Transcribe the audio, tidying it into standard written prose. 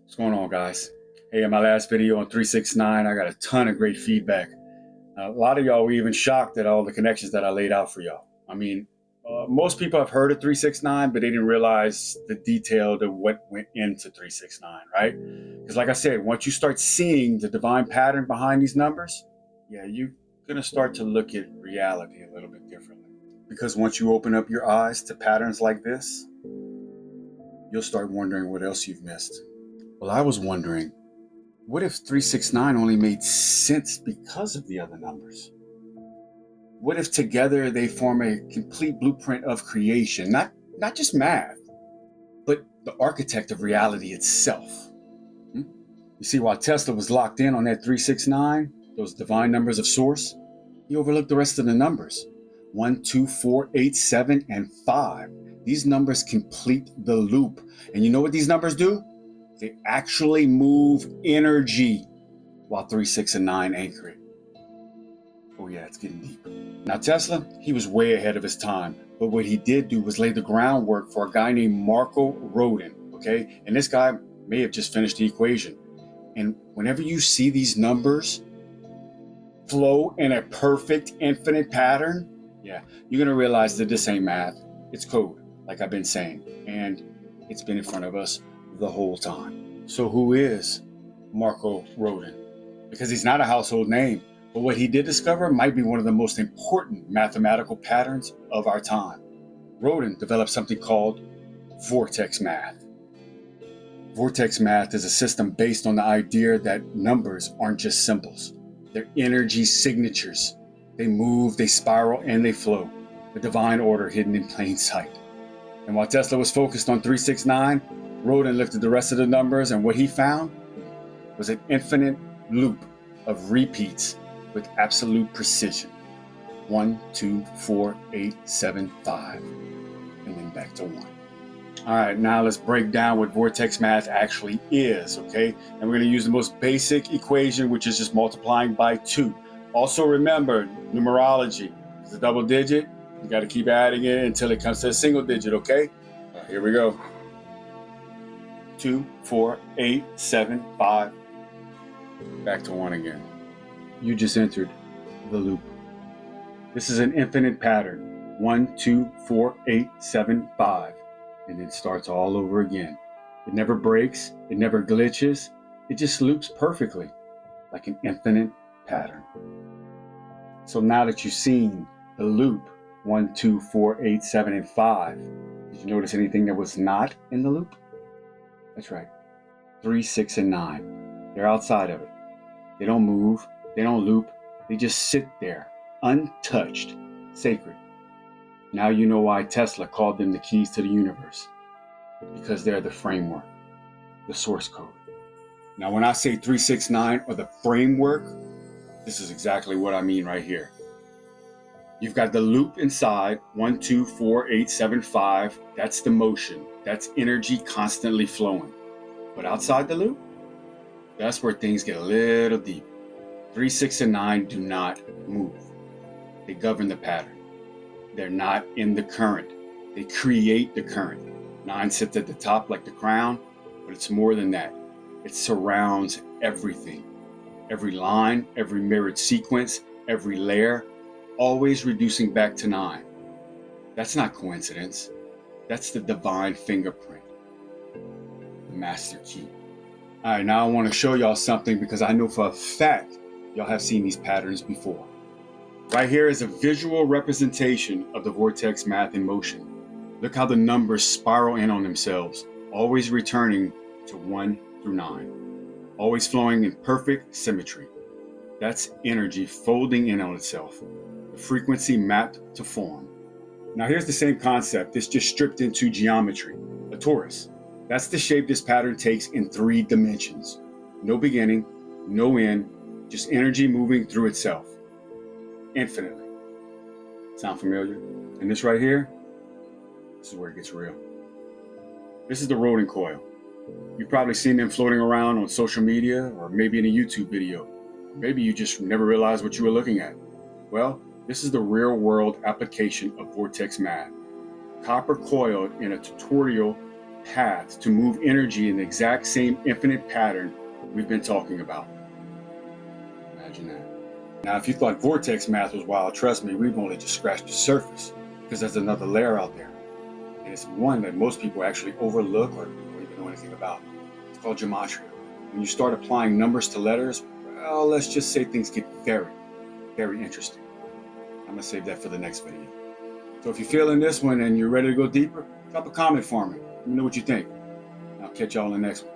What's going on, guys? Hey, in my last video on 369, I got a ton of great feedback. A lot of y'all were even shocked at all the connections that I laid out for y'all. I mean, most people have heard of 369, but they didn't realize the detail of what went into 369, right? Because like I said, once you start seeing the divine pattern behind these numbers, yeah, you're going to start to look at reality a little bit differently. Because once you open up your eyes to patterns like this, you'll start wondering what else you've missed. Well, I was wondering, what if 369 only made sense because of the other numbers? What if together they form a complete blueprint of creation, not just math, but the architect of reality itself? You see, while Tesla was locked in on that 369, those divine numbers of source, he overlooked the rest of the numbers. 1, 2, 4, 8, 7, and 5. These numbers complete the loop. And you know what these numbers do? They actually move energy, while 3, 6, and 9 anchor it. Oh yeah, it's getting deep. Now Tesla, he was way ahead of his time, but what he did do was lay the groundwork for a guy named Rodin, okay? And this guy may have just finished the equation. And whenever you see these numbers flow in a perfect infinite pattern, yeah, you're gonna realize that this ain't math, it's code, like I've been saying. And it's been in front of us the whole time. So who is Rodin? Because he's not a household name, but what he did discover might be one of the most important mathematical patterns of our time. Rodin developed something called vortex math. Vortex math is a system based on the idea that numbers aren't just symbols. They're energy signatures. They move, they spiral, and they flow. The divine order hidden in plain sight. And while Tesla was focused on 369, Rodin looked at the rest of the numbers, and what he found was an infinite loop of repeats with absolute precision. 1, 2, 4, 8, 7, 5, and then back to 1. All right, now let's break down what vortex math actually is, okay? And we're gonna use the most basic equation, which is just multiplying by 2. Also remember, numerology is a double digit. You gotta keep adding it until it comes to a single digit, okay? All right, here we go. 2, 4, 8, 7, 5. Back to 1 again. You just entered the loop. This is an infinite pattern. 1, 2, 4, 8, 7, 5. And it starts all over again. It never breaks, it never glitches, it just loops perfectly, like an infinite pattern. So now that you've seen the loop, 1, 2, 4, 8, 7, and 5, did you notice anything that was not in the loop? That's right, 3, 6, and 9. They're outside of it. They don't move, they don't loop, they just sit there, untouched, sacred. Now you know why Tesla called them the keys to the universe. Because they're the framework, the source code. Now when I say 369 or the framework, this is exactly what I mean right here. You've got the loop inside, 1, 2, 4, 8, 7, 5. That's the motion. That's energy constantly flowing. But outside the loop, that's where things get a little deep. 3, 6, and 9 do not move. They govern the pattern. They're not in the current. They create the current. 9 sits at the top like the crown, but it's more than that. It surrounds everything. Every line, every mirrored sequence, every layer, always reducing back to 9. That's not coincidence. That's the divine fingerprint, the master key. All right, now I want to show y'all something because I know for a fact y'all have seen these patterns before. Right here is a visual representation of the vortex math in motion. Look how the numbers spiral in on themselves, always returning to 1 through 9, always flowing in perfect symmetry. That's energy folding in on itself, the frequency mapped to form. Now here's the same concept, it's just stripped into geometry, a torus. That's the shape this pattern takes in 3 dimensions. No beginning, no end, just energy moving through itself. Infinitely. Sound familiar? And this right here, this is where it gets real. This is the Rodin coil. You've probably seen them floating around on social media or maybe in a YouTube video. Maybe you just never realized what you were looking at. Well, this is the real world application of vortex math. Copper coiled in a tutorial path to move energy in the exact same infinite pattern we've been talking about. Imagine that. Now, if you thought vortex math was wild, trust me, we've only just scratched the surface, because there's another layer out there. And it's one that most people actually overlook or don't even know anything about. It's called gematria. When you start applying numbers to letters, well, let's just say things get very, very interesting. I'm going to save that for the next video. So if you're feeling this one and you're ready to go deeper, drop a comment for me. Let me know what you think. I'll catch y'all in the next one.